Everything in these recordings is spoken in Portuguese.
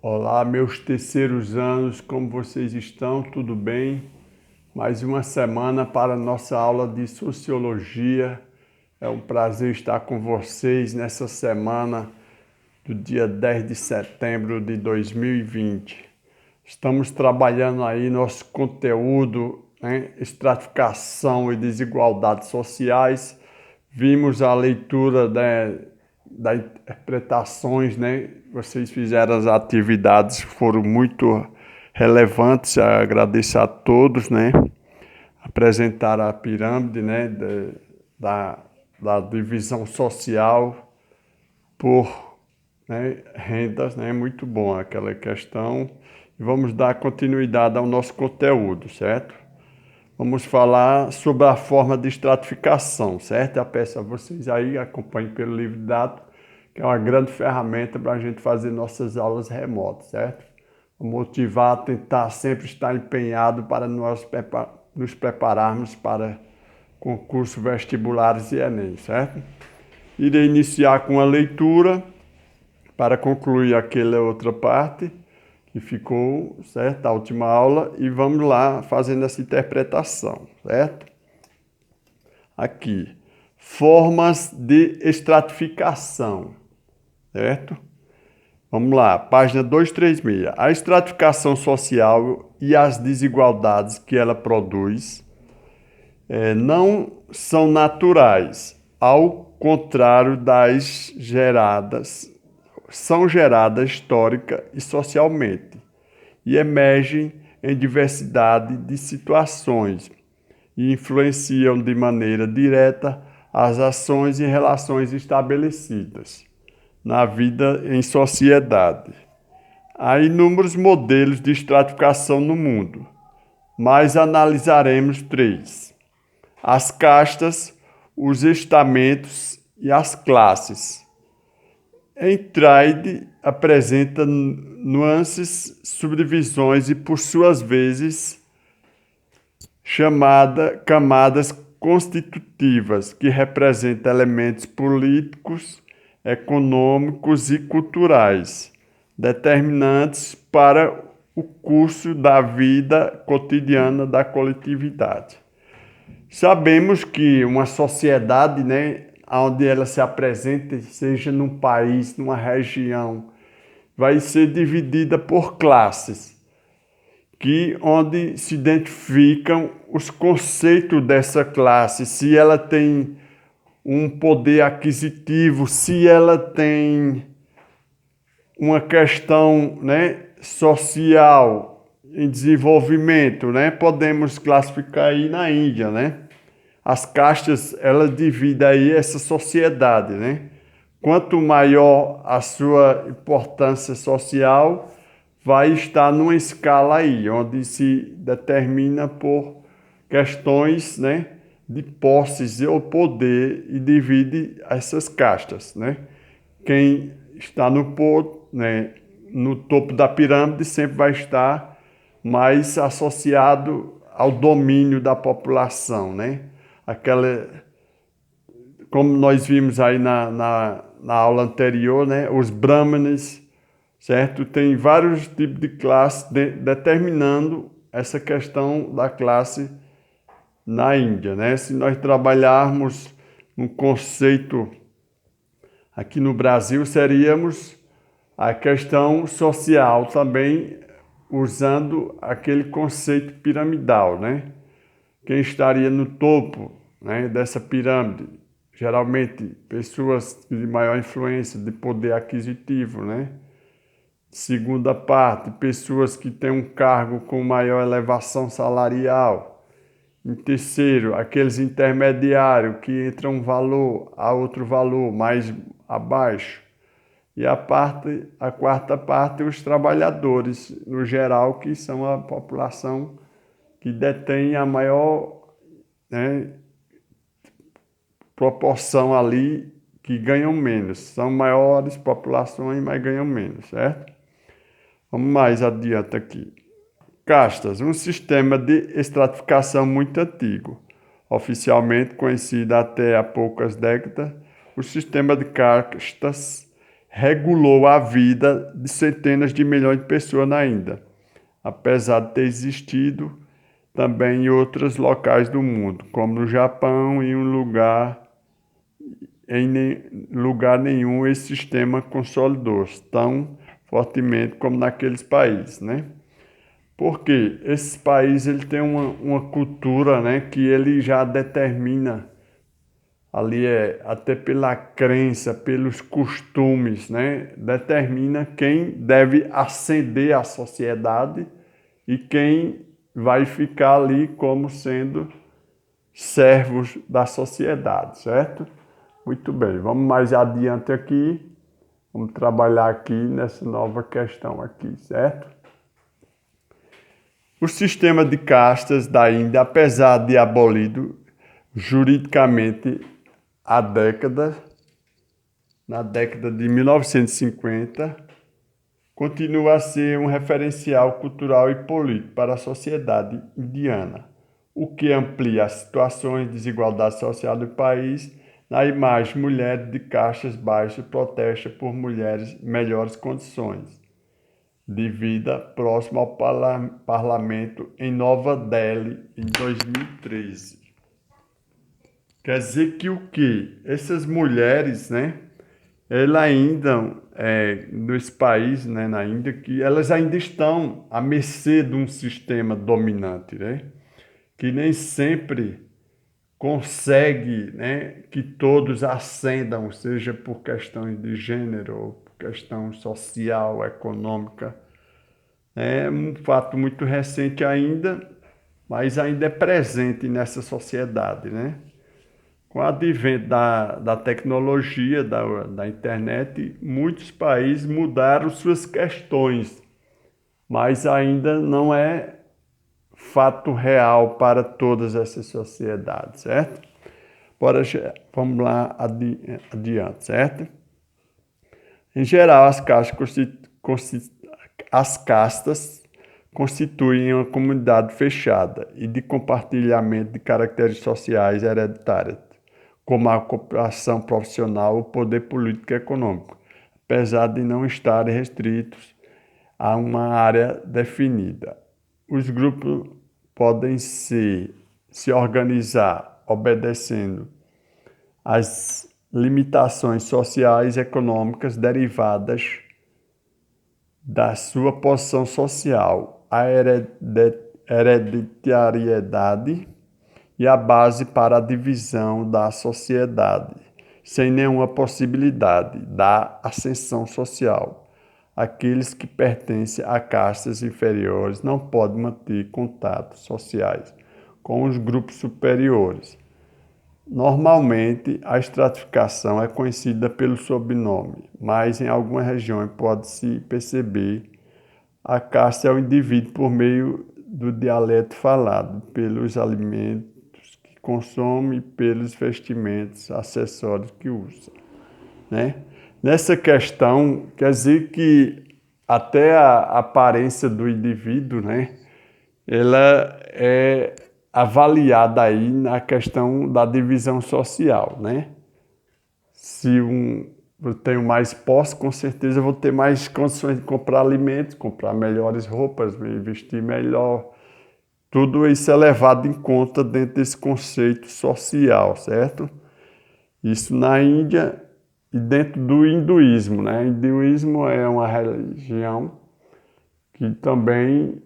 Olá, meus terceiros anos, como vocês estão? Tudo bem? Mais uma semana para a nossa aula de Sociologia. É um prazer estar com vocês nessa semana do dia 10 de setembro de 2020. Estamos trabalhando aí nosso conteúdo, né? Estratificação e desigualdades sociais. Vimos a leitura das interpretações, né? Vocês fizeram as atividades, foram muito relevantes. Agradeço a todos, né? Apresentaram a pirâmide, né? Da, da divisão social por, né, rendas, né? Muito bom aquela questão. E vamos dar continuidade ao nosso conteúdo, certo? Vamos falar sobre a forma de estratificação, certo? Eu peço a vocês aí, acompanhem pelo livro didático, que é uma grande ferramenta para a gente fazer nossas aulas remotas, certo? Motivar a tentar sempre estar empenhado para nós nos prepararmos para concursos vestibulares e Enem, certo? Irei iniciar com a leitura para concluir aquela outra parte que ficou, certo? A última aula, e vamos lá fazendo essa interpretação, certo? Aqui, formas de estratificação, certo? Vamos lá, página 236. A estratificação social e as desigualdades que ela produz não são naturais, ao contrário das geradas, são geradas histórica e socialmente e emergem em diversidade de situações e influenciam de maneira direta as ações e relações estabelecidas na vida em sociedade. Há inúmeros modelos de estratificação no mundo, mas analisaremos três: as castas, os estamentos e as classes. Em Trade apresenta nuances, subdivisões e, por suas vezes, camadas constitutivas, que representam elementos políticos, econômicos e culturais, determinantes para o curso da vida cotidiana da coletividade. Sabemos que uma sociedade, né, onde ela se apresenta, seja num país, numa região, vai ser dividida por classes, onde se identificam os conceitos dessa classe, se ela tem um poder aquisitivo, se ela tem uma questão, né, social em desenvolvimento, né? Podemos classificar aí na Índia, né? As castas, ela divide aí essa sociedade, né? Quanto maior a sua importância social, vai estar numa escala aí, onde se determina por questões, né, de posses ou poder e divide essas castas, né? Quem está no topo da pirâmide sempre vai estar mais associado ao domínio da população, né? Aquela, como nós vimos aí na aula anterior, né? Os brahmanes, certo? Tem vários tipos de classe determinando essa questão da classe na Índia, né? Se nós trabalharmos um conceito aqui no Brasil, seríamos a questão social também, usando aquele conceito piramidal, né? Quem estaria no topo, né, dessa pirâmide? Geralmente, pessoas de maior influência, de poder aquisitivo, né? Segunda parte, pessoas que têm um cargo com maior elevação salarial. Em terceiro, aqueles intermediários que entram um valor a outro valor mais abaixo. E a quarta parte, os trabalhadores, no geral, que são a população que detém a maior, né, proporção ali, que ganham menos. São maiores populações, mas ganham menos, certo? Vamos mais adiante aqui. Castas, um sistema de estratificação muito antigo. Oficialmente conhecido até há poucas décadas, o sistema de castas regulou a vida de centenas de milhões de pessoas na Índia, apesar de ter existido também em outros locais do mundo, como no Japão, em lugar nenhum esse sistema consolidou-se tão fortemente como naqueles países, né? Porque esse país ele tem uma cultura, né, que ele já determina ali até pela crença, pelos costumes, né, determina quem deve ascender à sociedade e quem vai ficar ali como sendo servos da sociedade, certo? Muito bem, vamos mais adiante aqui, vamos trabalhar aqui nessa nova questão aqui, certo? O sistema de castas da Índia, apesar de abolido juridicamente na década de 1950, continua a ser um referencial cultural e político para a sociedade indiana, o que amplia as situações de desigualdade social do país. Na imagem, mulheres de castas baixas protestam por mulheres melhores condições de vida próximo ao parlamento em Nova Delhi em 2013. Quer dizer que o quê? Essas mulheres, né? Elas ainda, nesse país, né, na Índia, que elas ainda estão à mercê de um sistema dominante, né? Que nem sempre consegue, né, que todos ascendam, seja por questões de gênero, ou por questão social, econômica. É um fato muito recente ainda, mas ainda é presente nessa sociedade, né? Com o advento da tecnologia, da internet, muitos países mudaram suas questões, mas ainda não é fato real para todas essas sociedades, certo? Bora, vamos lá adiante, certo? Em geral, as castas constituem uma comunidade fechada e de compartilhamento de caracteres sociais hereditárias, como a cooperação profissional, o poder político e econômico, apesar de não estarem restritos a uma área definida. Os grupos podem se organizar obedecendo às limitações sociais e econômicas derivadas da sua posição social, a hereditariedade e a base para a divisão da sociedade, sem nenhuma possibilidade da ascensão social. Aqueles que pertencem a castas inferiores não podem manter contatos sociais com os grupos superiores. Normalmente, a estratificação é conhecida pelo sobrenome, mas em algumas regiões pode-se perceber a casta é o indivíduo por meio do dialeto falado, pelos alimentos que consome, pelos vestimentos, acessórios que usa, né? Nessa questão, quer dizer que até a aparência do indivíduo, né, ela é avaliada aí na questão da divisão social, né? Se eu tenho mais posse, com certeza eu vou ter mais condições de comprar alimentos, comprar melhores roupas, me vestir melhor. Tudo isso é levado em conta dentro desse conceito social, certo? Isso na Índia e dentro do hinduísmo, né? O hinduísmo é uma religião que também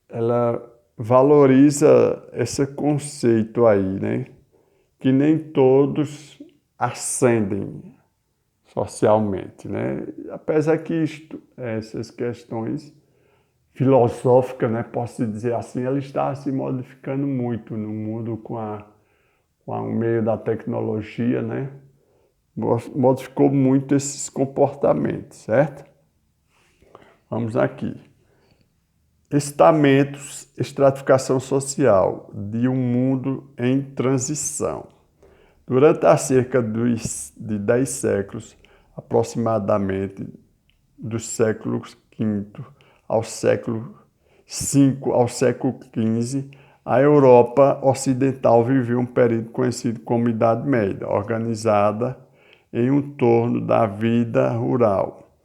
ela valoriza esse conceito aí, né? Que nem todos ascendem socialmente, né? Apesar que essas questões filosóficas, né, posso dizer assim, ela está se modificando muito no mundo com o meio da tecnologia, né? Modificou muito esses comportamentos, certo? Vamos aqui. Estamentos, estratificação social de um mundo em transição. Durante a cerca de 10 séculos, aproximadamente do século V ao século XV, a Europa Ocidental viveu um período conhecido como Idade Média, organizada em um torno da vida rural.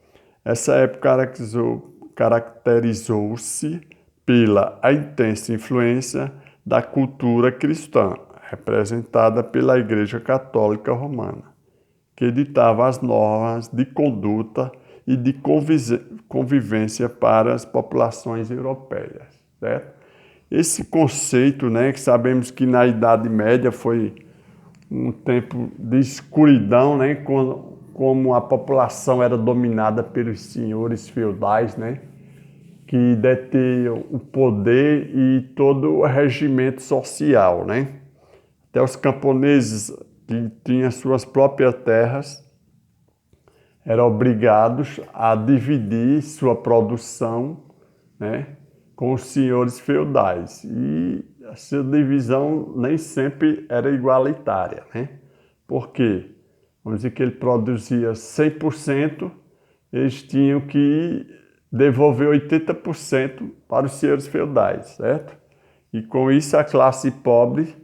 Essa época caracterizou-se pela intensa influência da cultura cristã, representada pela Igreja Católica Romana, que ditava as normas de conduta e de convivência para as populações europeias, certo? Esse conceito, né, que sabemos que na Idade Média foi um tempo de escuridão, né, como a população era dominada pelos senhores feudais, né, que detinham o poder e todo o regimento social, né? Até os camponeses que tinham suas próprias terras eram obrigados a dividir sua produção, né, com os senhores feudais. E essa divisão nem sempre era igualitária, né? Por quê? Vamos dizer que ele produzia 100%, eles tinham que devolver 80% para os senhores feudais, certo? E com isso a classe pobre,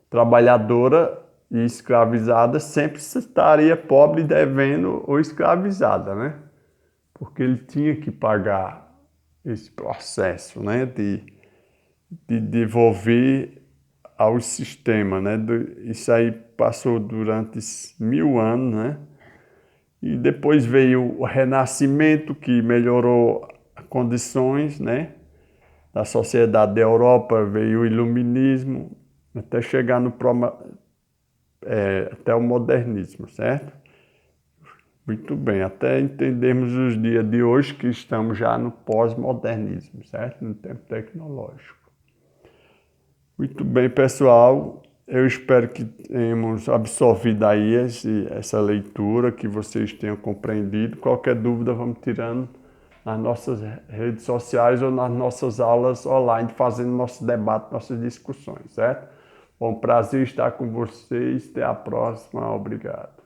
trabalhadora e escravizada sempre estaria pobre, devendo ou escravizada, né? Porque ele tinha que pagar esse processo, né, de devolver ao sistema, né? Isso aí passou durante 1000 anos, né? E depois veio o Renascimento, que melhorou as condições, né, da sociedade da Europa, veio o Iluminismo, até chegar até o modernismo, certo? Muito bem, até entendermos os dias de hoje que estamos já no pós-modernismo, certo? No tempo tecnológico. Muito bem, pessoal. Eu espero que tenhamos absorvido aí essa leitura, que vocês tenham compreendido. Qualquer dúvida, vamos tirando nas nossas redes sociais ou nas nossas aulas online, fazendo nosso debate, nossas discussões, certo? Foi um prazer estar com vocês. Até a próxima. Obrigado.